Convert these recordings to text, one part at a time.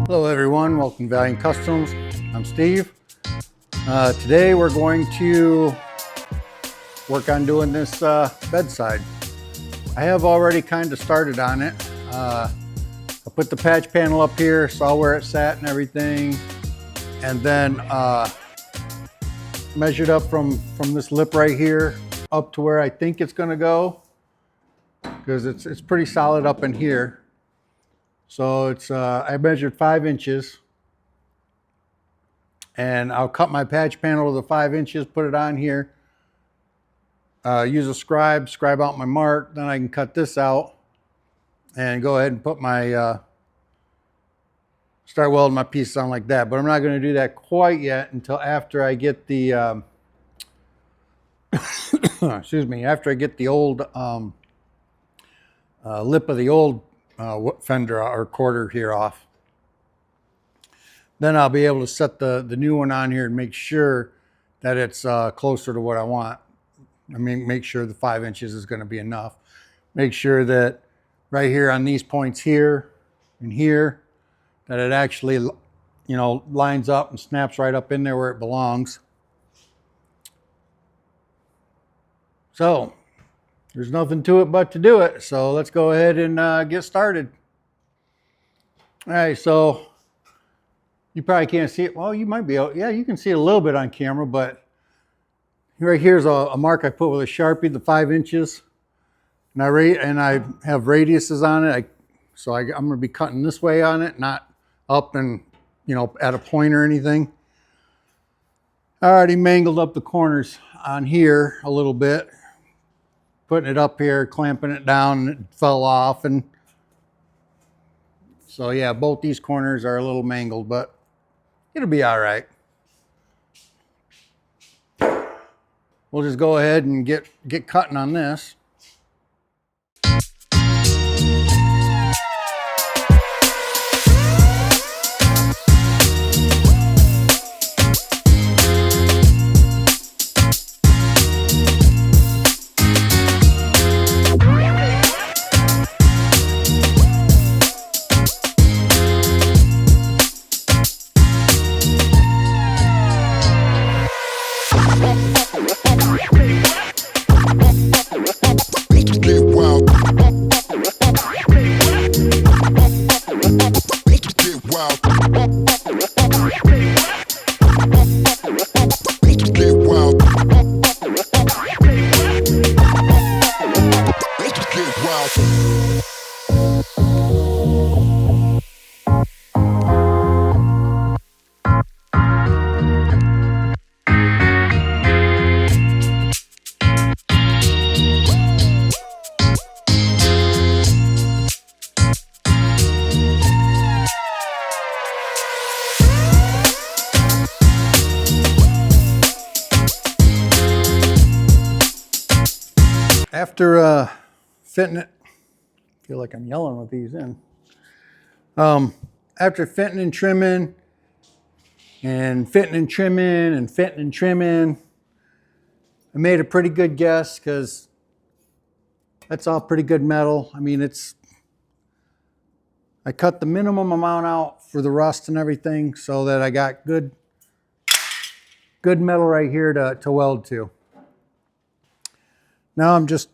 Hello everyone, welcome to Valiant Customs. I'm Steve. Today we're going to work on doing this bedside. I have already kind of started on it. I put the patch panel up here, saw where it sat and everything, and then measured up from this lip right here up to where I think it's going to go, because it's pretty solid up in here. So it's I measured 5 inches, and I'll cut my patch panel to the 5 inches, put it on here, use a scribe out my mark, then I can cut this out and go ahead and put my start welding my piece on like that. But I'm not going to do that quite yet until after I get the excuse me, after I get the old lip of the old fender or quarter here off. Then I'll be able to set the new one on here and make sure that it's closer to what I want. I mean, make sure the 5 inches is going to be enough. Make sure that right here on these points here and here, that it actually, lines up and snaps right up in there where it belongs. So there's nothing to it but to do it. So let's go ahead and get started. All right, so you probably can't see it. Well, you might be able, yeah, you can see it a little bit on camera, but right here's a mark I put with a Sharpie, the 5 inches. And I have radiuses on it. I'm going to be cutting this way on it, not up and, at a point or anything. I already mangled up the corners on here a little bit, putting it up here, clamping it down, and it fell off. And so yeah, both these corners are a little mangled, but it'll be all right. We'll just go ahead and get cutting on this. After fitting it, I feel like I'm yelling with these in. After fitting and trimming, and fitting and trimming, and fitting and trimming, I made a pretty good guess, because that's all pretty good metal. I mean, I cut the minimum amount out for the rust and everything, so that I got good metal right here to weld to. Now I'm going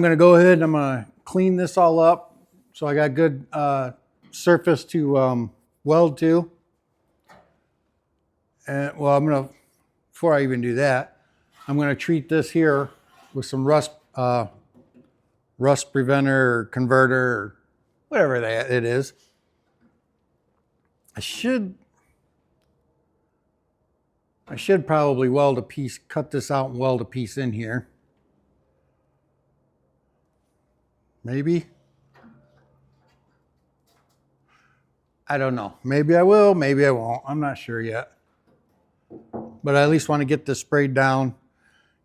to go ahead and I'm going to clean this all up so I got good surface to weld to. And well, before I even do that, I'm going to treat this here with some rust preventer or converter or whatever it is. I should probably weld a piece, cut this out and weld a piece in here. Maybe. I don't know. Maybe I will, maybe I won't. I'm not sure yet. But I at least want to get this sprayed down,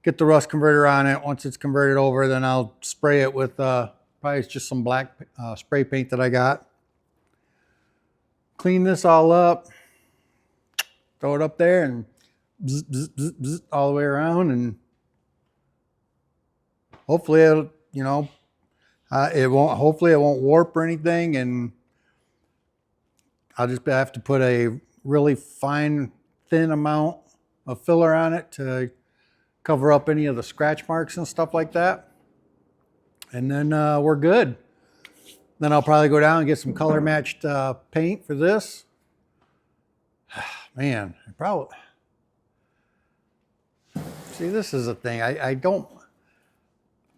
get the rust converter on it. Once it's converted over, then I'll spray it with probably just some black spray paint that I got. Clean this all up, throw it up there, and bzz, bzz, bzz, bzz, all the way around, and hopefully it'll, it won't warp or anything, and I'll just have to put a really fine, thin amount of filler on it to cover up any of the scratch marks and stuff like that. And then we're good. Then I'll probably go down and get some color matched paint for this. Man, see, this is the thing.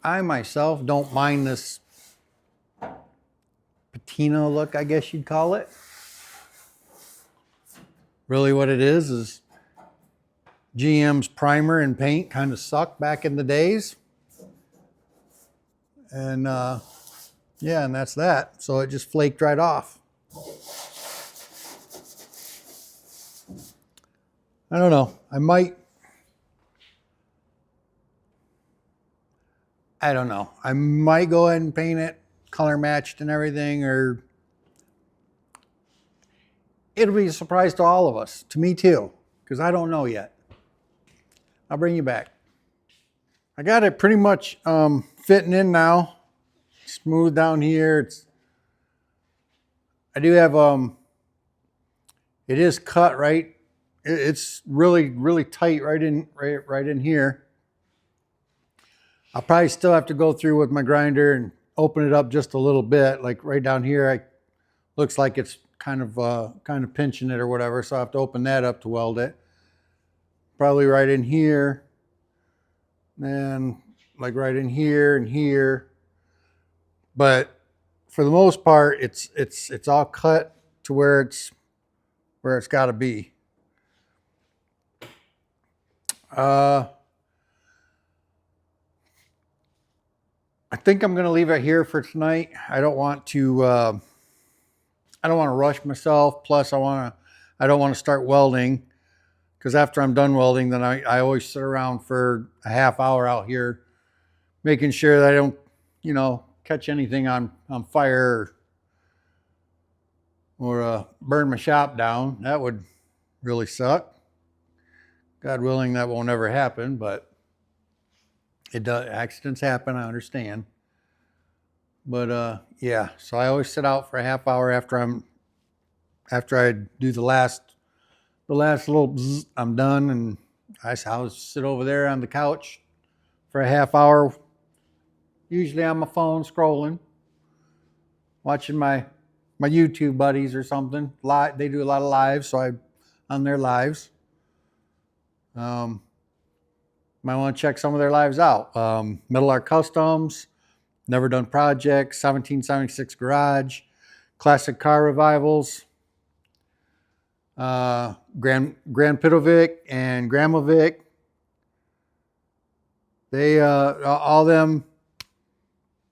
I myself don't mind this patina look, I guess you'd call it. Really what it is GM's primer and paint kind of sucked back in the days. And yeah, and that's that. So it just flaked right off. I don't know. I don't know. I might go ahead and paint it color matched and everything, or it'll be a surprise to all of us, to me too, because I don't know yet. I'll bring you back. I got it pretty much fitting in now. Smooth down here. I do have it is cut right. It's really tight right in here. I'll probably still have to go through with my grinder and open it up just a little bit. Like right down here, looks like it's kind of pinching it or whatever. So I have to open that up to weld it. Probably right in here. And like right in here and here. But for the most part, it's all cut to where it's got to be. I think I'm going to leave it here for tonight. I don't want to rush myself. Plus, I don't want to start welding, because after I'm done welding, then I always sit around for a half hour out here, making sure that I don't, catch anything on fire or burn my shop down. That would really suck. God willing, that won't ever happen, but it does. Accidents happen, I understand. But yeah, so I always sit out for a half hour after I do the last little bzz, I'm done, and I'll sit over there on the couch for a half hour, usually on my phone scrolling, watching my YouTube buddies or something. They do a lot of lives, so I'm on their lives. Might want to check some of their lives out. Metal Art Customs, Never Done Projects, 1776 Garage, Classic Car Revivals, Grand Pitovic and Gramovic. They all them.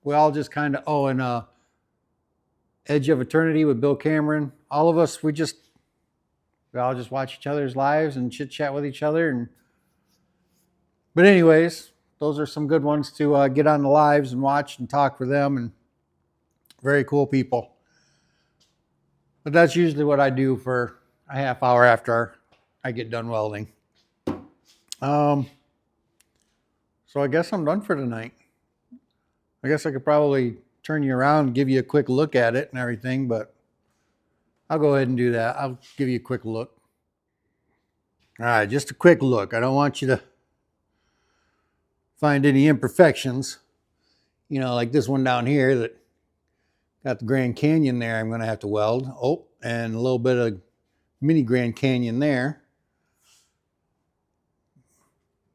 We all just kind of and Edge of Eternity with Bill Cameron. All of us, we all just watch each other's lives and chit chat with each other. But anyways, those are some good ones to get on the lives and watch and talk with them, and very cool people. But that's usually what I do for a half hour after I get done welding. So I guess I'm done for tonight. I guess I could probably turn you around and give you a quick look at it and everything, but I'll go ahead and do that. I'll give you a quick look. All right, just a quick look. I don't want you to find any imperfections, like this one down here that got the Grand Canyon there. I'm going to have to weld. Oh, and a little bit of mini Grand Canyon there.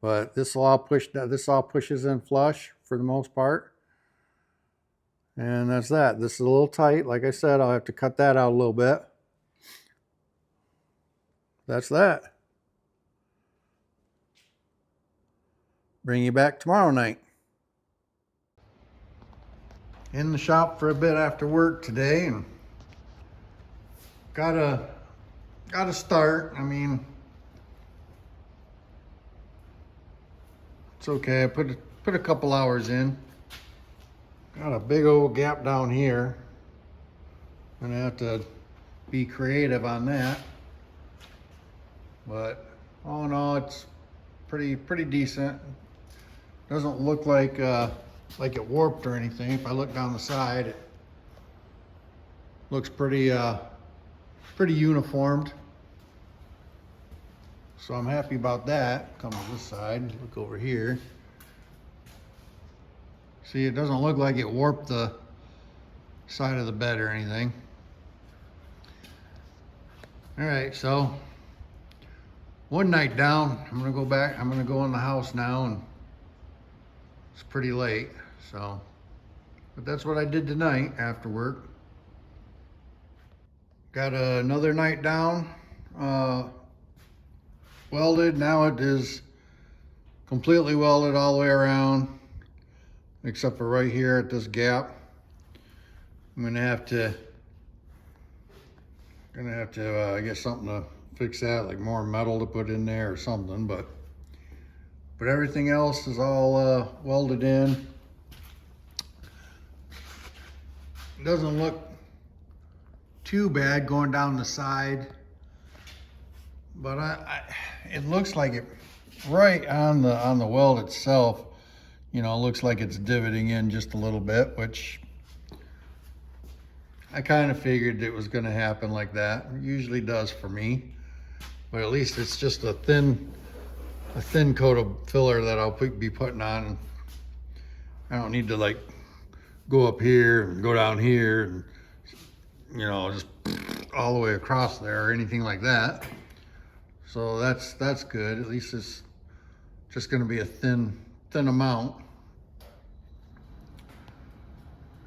But this all pushes in flush for the most part. And that's that. This is a little tight. Like I said, I'll have to cut that out a little bit. That's that. Bring you back tomorrow night. In the shop for a bit after work today, and gotta start. I mean, it's okay. I put a couple hours in. Got a big old gap down here. Gonna have to be creative on that. But all in all, it's pretty decent. Doesn't look like it warped or anything. If I look down the side, it looks pretty pretty uniformed. So I'm happy about that. Come to this side, look over here. See, it doesn't look like it warped the side of the bed or anything. All right, so one night down, I'm gonna go back, I'm gonna go in the house now, and it's pretty late, so, but that's what I did tonight after work. Got another night down, welded. Now it is completely welded all the way around, except for right here at this gap. I'm gonna have to get something to fix that, like more metal to put in there or something, but everything else is all welded in. It doesn't look too bad going down the side, but it looks like it right on the weld itself, you know, it looks like it's divoting in just a little bit, which I kind of figured it was going to happen like that. It usually does for me, but at least it's just a thin coat of filler that I'll be putting on. I don't need to like go up here and go down here and, you know, just all the way across there or anything like that. So that's good. At least it's just going to be a thin amount.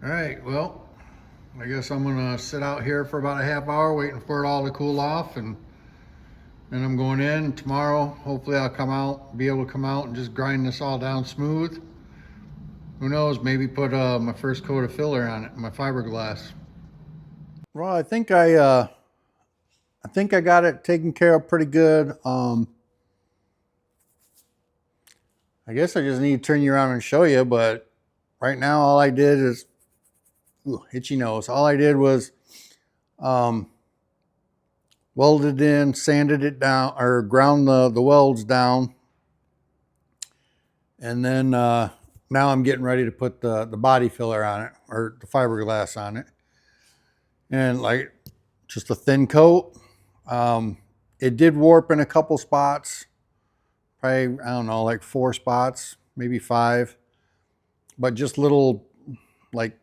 All right, well, I guess I'm gonna sit out here for about a half hour waiting for it all to cool off, and then I'm going in tomorrow. Hopefully I'll be able to come out and just grind this all down smooth. Who knows, maybe put my first coat of filler on it, my fiberglass. Well, I think I got it taken care of pretty good. I guess I just need to turn you around and show you, but right now all I did is, ooh, itchy nose. All I did was welded in, sanded it down, or ground the welds down. And then now I'm getting ready to put the body filler on it, or the fiberglass on it. And like just a thin coat. It did warp in a couple spots. Probably, I don't know, like 4 spots, maybe 5. But just little like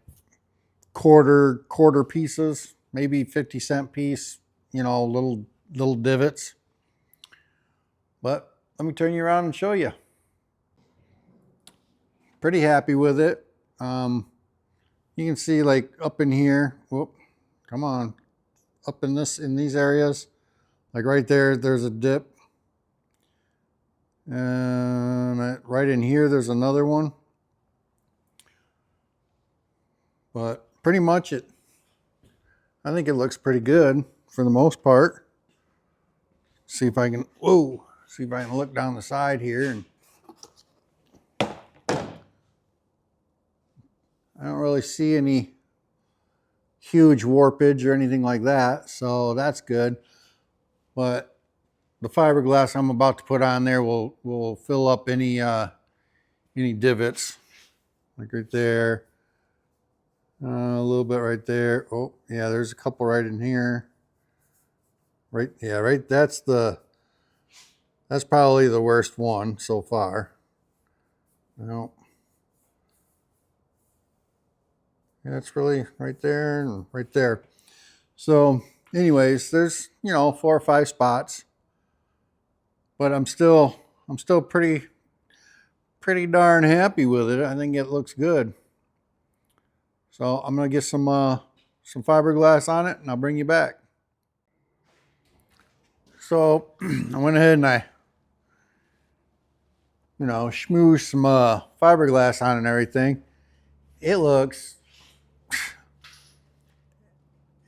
quarter pieces, maybe 50-cent piece, you know, little divots. But let me turn you around and show you. Pretty happy with it. You can see like up in here, whoop, come on, up in these areas, like right there's a dip. And right in here, there's another one. But pretty much I think it looks pretty good for the most part. See if I can look down the side here, and I don't really see any huge warpage or anything like that, so that's good. But the fiberglass I'm about to put on there will fill up any divots, like right there, a little bit right there. Oh yeah, there's a couple right in here. Right, yeah, right. That's probably the worst one so far. No, yeah, it's really right there and right there. So, anyways, there's 4 or 5 spots, but I'm still pretty darn happy with it. I think it looks good. So I'm gonna get some fiberglass on it, and I'll bring you back. So I went ahead and I schmoozed some fiberglass on and everything. It looks,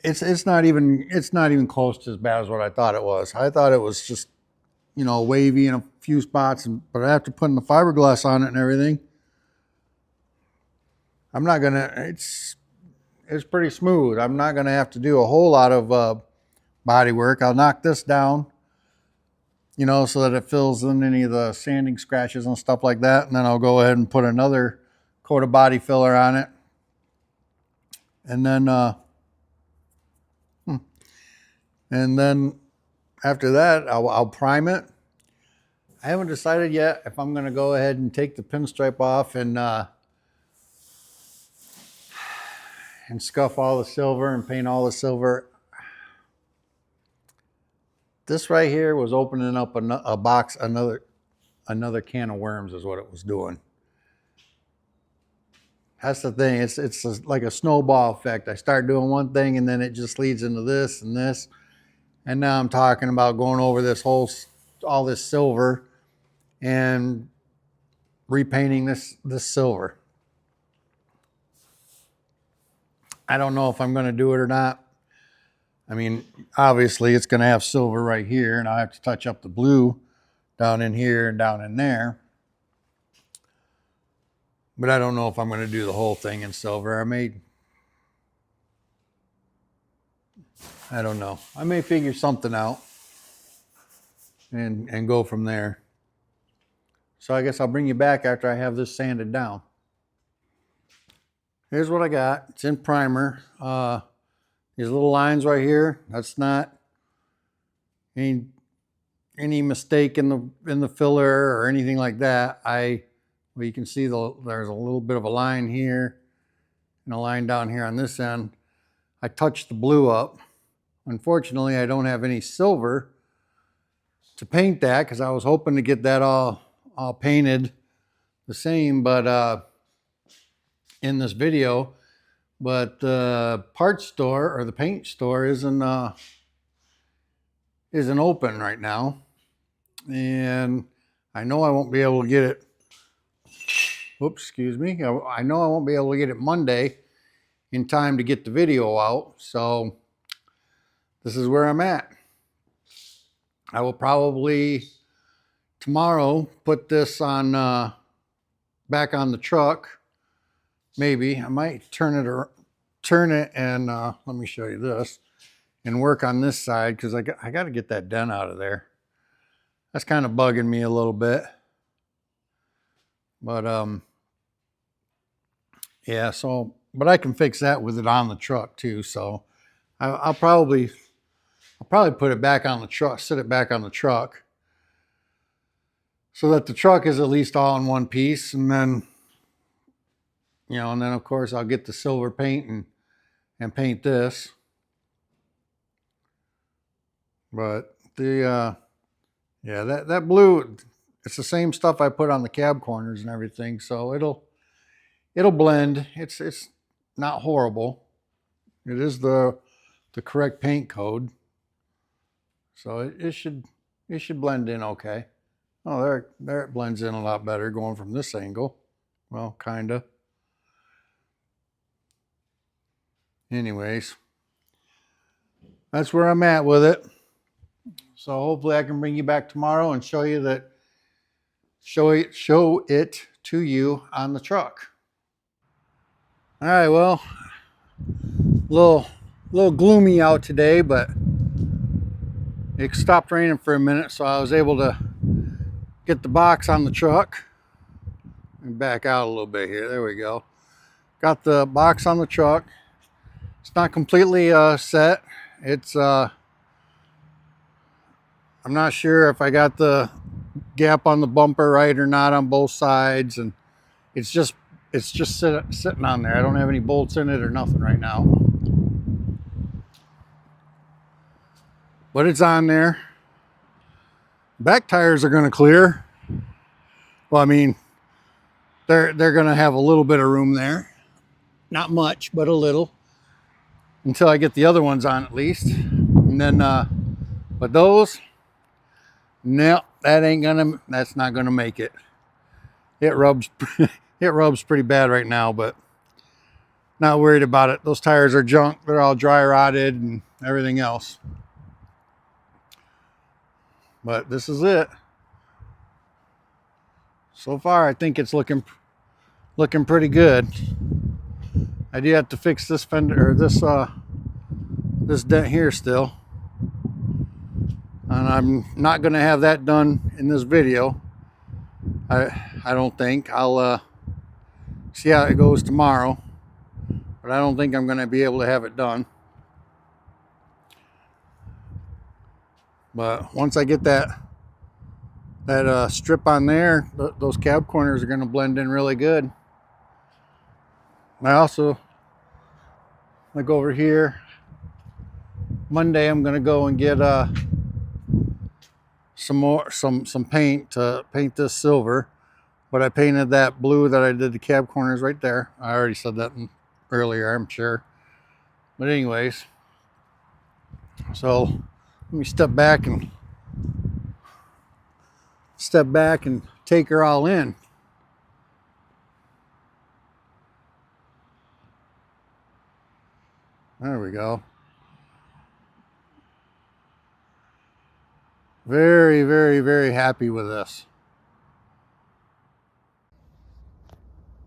it's not even close to as bad as what I thought it was. I thought it was just wavy in a few spots, but after putting the fiberglass on it and everything, it's pretty smooth. I'm not gonna have to do a whole lot of body work. I'll knock this down, so that it fills in any of the sanding scratches and stuff like that. And then I'll go ahead and put another coat of body filler on it. And then And then after that, I'll prime it. I haven't decided yet if I'm going to go ahead and take the pinstripe off and scuff all the silver and paint all the silver. This right here was opening up a box, another can of worms is what it was doing. That's the thing. It's like a snowball effect. I start doing one thing and then it just leads into this and this. And now I'm talking about going over all this silver and repainting this silver. I don't know if I'm going to do it or not. I mean, obviously it's going to have silver right here, and I have to touch up the blue down in here and down in there. But I don't know if I'm going to do the whole thing in silver. I don't know. I may figure something out and go from there. So I guess I'll bring you back after I have this sanded down. Here's what I got. It's in primer. These little lines right here, that's not any mistake in the filler or anything like that. Well, you can see there's a little bit of a line here and a line down here on this end. I touched the blue up. Unfortunately, I don't have any silver to paint that because I was hoping to get that all painted the same, but in this video. But the parts store or the paint store isn't open right now, and I know I won't be able to get it. Oops, excuse me. I know I won't be able to get it Monday in time to get the video out. So this is where I'm at. I will probably tomorrow put this on back on the truck. Maybe I might turn it and let me show you this and work on this side because I got to get that dent out of there. That's kind of bugging me a little bit. But yeah, but I can fix that with it on the truck too. So I'll probably put it back on the truck, sit it back on the truck so that the truck is at least all in one piece. And then, and then of course I'll get the silver paint and paint this. But yeah, that blue, it's the same stuff I put on the cab corners and everything. So it'll blend. It's not horrible. It is the correct paint code. So it should blend in okay. Oh, there it blends in a lot better going from this angle. Well, kinda. Anyways, that's where I'm at with it. So hopefully I can bring you back tomorrow and show it to you on the truck. All right, well, little gloomy out today, but it stopped raining for a minute, so I was able to get the box on the truck and back out a little bit here. There we go. Got the box on the truck. It's not completely set. It's I'm not sure if I got the gap on the bumper right or not on both sides, and it's just sitting on there. I don't have any bolts in it or nothing right now, but it's on there. Back tires are going to clear. Well, I mean, they're going to have a little bit of room there, not much, but a little, until I get the other ones on at least. And then but those, no, that's not gonna make it. It rubs pretty bad right now, but not worried about it. Those tires are junk. They're all dry rotted and everything else. But this is it. So far, I think it's looking pretty good. I do have to fix this fender, or this dent here still. And I'm not going to have that done in this video. I don't think. I'll see how it goes tomorrow. But I don't think I'm going to be able to have it done. But once I get that strip on there, those cab corners are going to blend in really good. I also, like over here, Monday I'm going to go and get some paint to paint this silver. But I painted that blue that I did the cab corners right there. I already said that earlier, I'm sure. But anyways, so let me step back and take her all in. There we go. Very, very, very happy with this.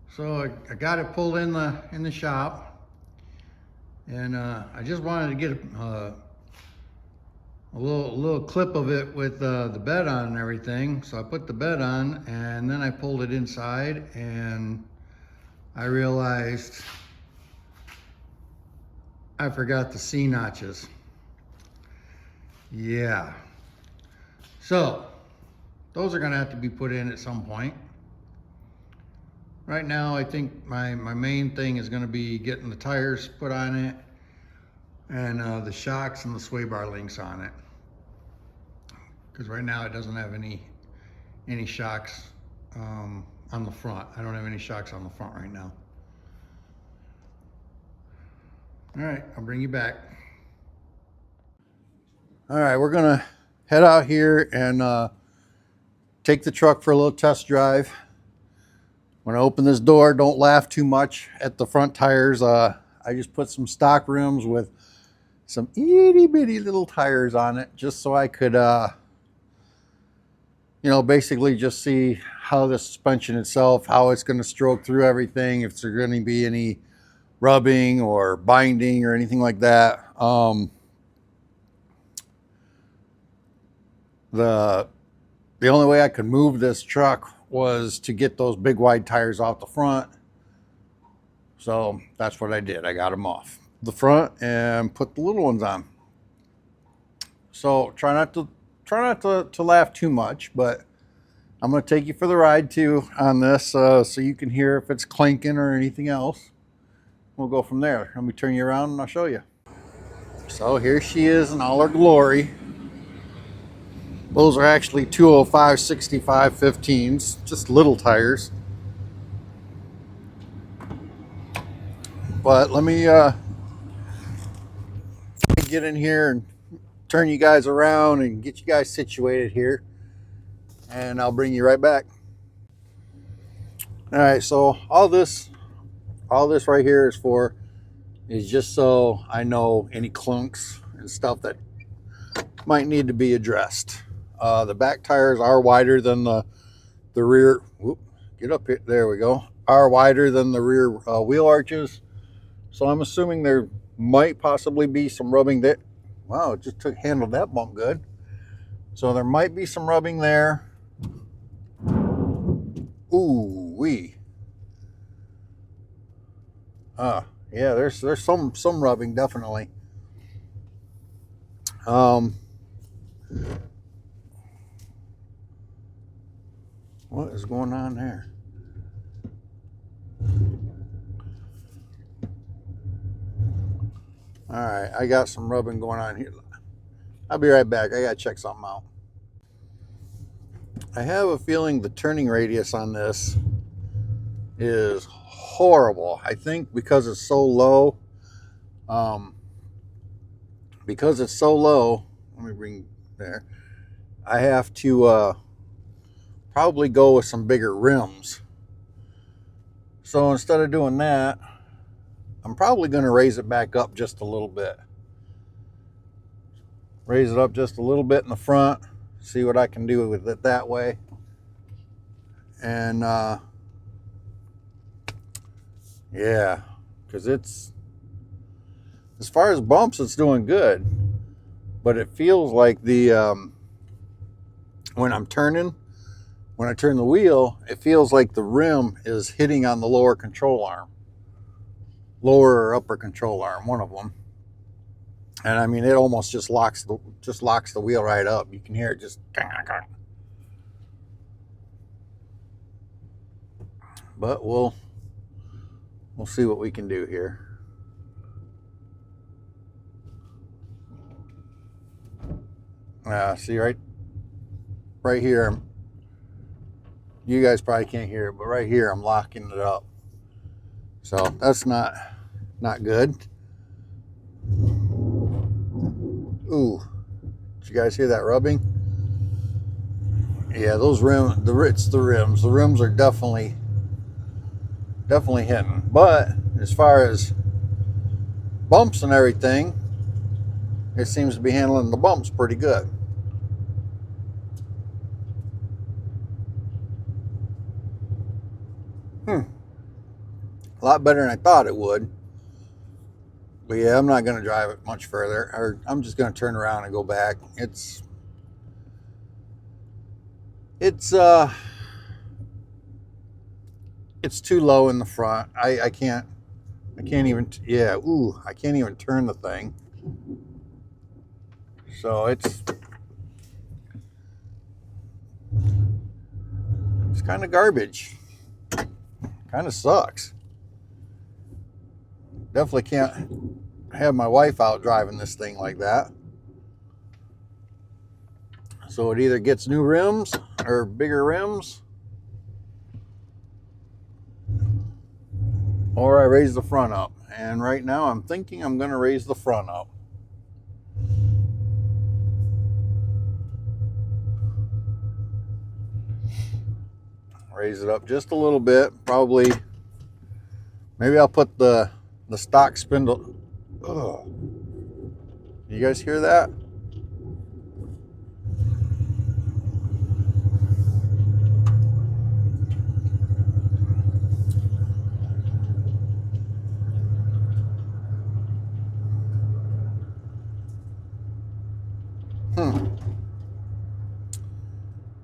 So I got it pulled in the shop, and I just wanted to get a little clip of it with the bed on and everything. So I put the bed on, and then I pulled it inside, and I realized I forgot the C notches. Yeah. So those are gonna have to be put in at some point. Right now, I think my main thing is gonna be getting the tires put on it, and the shocks and the sway bar links on it. Because right now it doesn't have any shocks on the front. I don't have any shocks on the front right now. All right, I'll bring you back. All right, we're gonna head out here and take the truck for a little test drive. When I open this door, don't laugh too much at the front tires. I just put some stock rims with some itty bitty little tires on it, just so I could, you know, basically just see how the suspension itself, how it's going to stroke through everything, if there's going to be any rubbing or binding or anything like that. The only way I could move this truck was to get those big wide tires off the front. So that's what I did. I got them off the front and put the little ones on. So try not to laugh too much, but I'm going to take you for the ride too on this, so you can hear if it's clanking or anything else. We'll go from there. Let me turn you around and I'll show you. So here she is in all her glory. Those are actually 205 65 15s, just little tires. But let me get in here and turn you guys around and get you guys situated here, and I'll bring you right back. All right, so all this right here is just so I know any clunks and stuff that might need to be addressed. The back tires are wider than the rear. Whoop, get up here. There we go. Are wider than the rear wheel arches. So I'm assuming there might possibly be some rubbing there. Wow, it just handled that bump good. So there might be some rubbing there. Ooh wee. Yeah, there's some rubbing definitely. What is going on there? All right, I got some rubbing going on here. I'll be right back. I gotta check something out. I have a feeling the turning radius on this is horrible. I think because it's so low, let me bring there, I have to probably go with some bigger rims. So instead of doing that, I'm probably going to raise it back up just a little bit. Raise it up just a little bit in the front, see what I can do with it that way. And yeah, because it's, as far as bumps, it's doing good, but it feels like the when I turn the wheel, it feels like the rim is hitting on the lower control arm, lower or upper control arm, one of them. And I mean, it almost just locks the wheel right up. You can hear it just. But we'll see what we can do here. See right here. You guys probably can't hear it, but right here I'm locking it up. So that's not good. Ooh, did you guys hear that rubbing? Yeah, those rims. It's the rims. The rims are definitely hitting. But as far as bumps and everything, it seems to be handling the bumps pretty good. A lot better than I thought it would. But yeah, I'm not going to drive it much further. Or I'm just going to turn around and go back. It's too low in the front. I can't even, yeah, ooh, I can't even turn the thing. So it's kind of garbage. Kind of sucks. Definitely can't have my wife out driving this thing like that. So it either gets new rims or bigger rims, or I raise the front up. And right now I'm thinking I'm going to raise the front up. Raise it up just a little bit. Probably, maybe I'll put the stock spindle. Ugh. You guys hear that?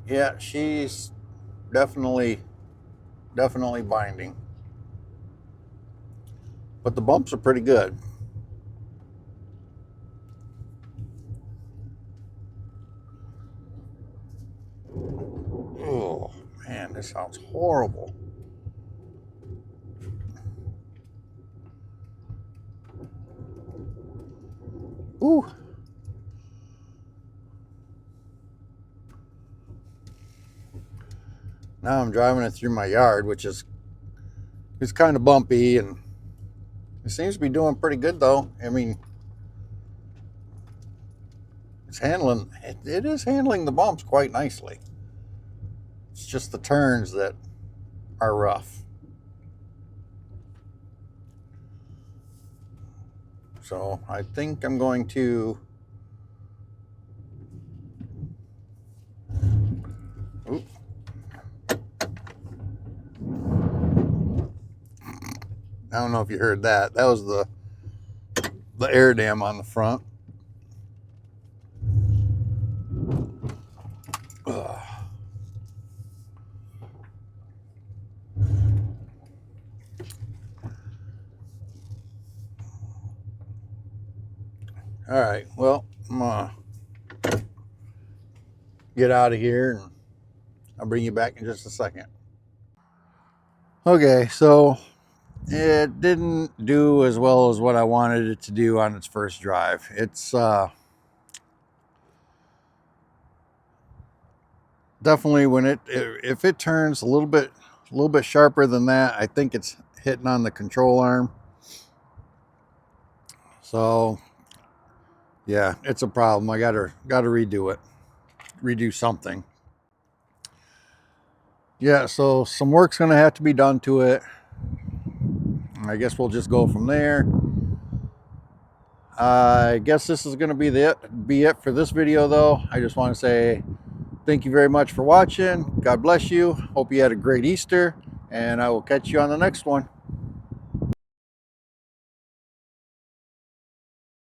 Yeah, she's definitely binding. But the bumps are pretty good. Oh, man, this sounds horrible. Ooh. Now I'm driving it through my yard, which is kind of bumpy, and it seems to be doing pretty good though. I mean, it is handling the bumps quite nicely. It's just the turns that are rough. So I think I'm going to I don't know if you heard that. That was the air dam on the front. Ugh. All right, well, I'm gonna get out of here and I'll bring you back in just a second. Okay, so it didn't do as well as what I wanted it to do on its first drive. It's definitely if it turns a little bit sharper than that, I think it's hitting on the control arm. So yeah, it's a problem. I gotta redo something. Yeah, so some work's gonna have to be done to it. I guess we'll just go from there. I guess this is gonna be it for this video though. I just want to say thank you very much for watching. God bless you. Hope you had a great Easter, and I will catch you on the next one.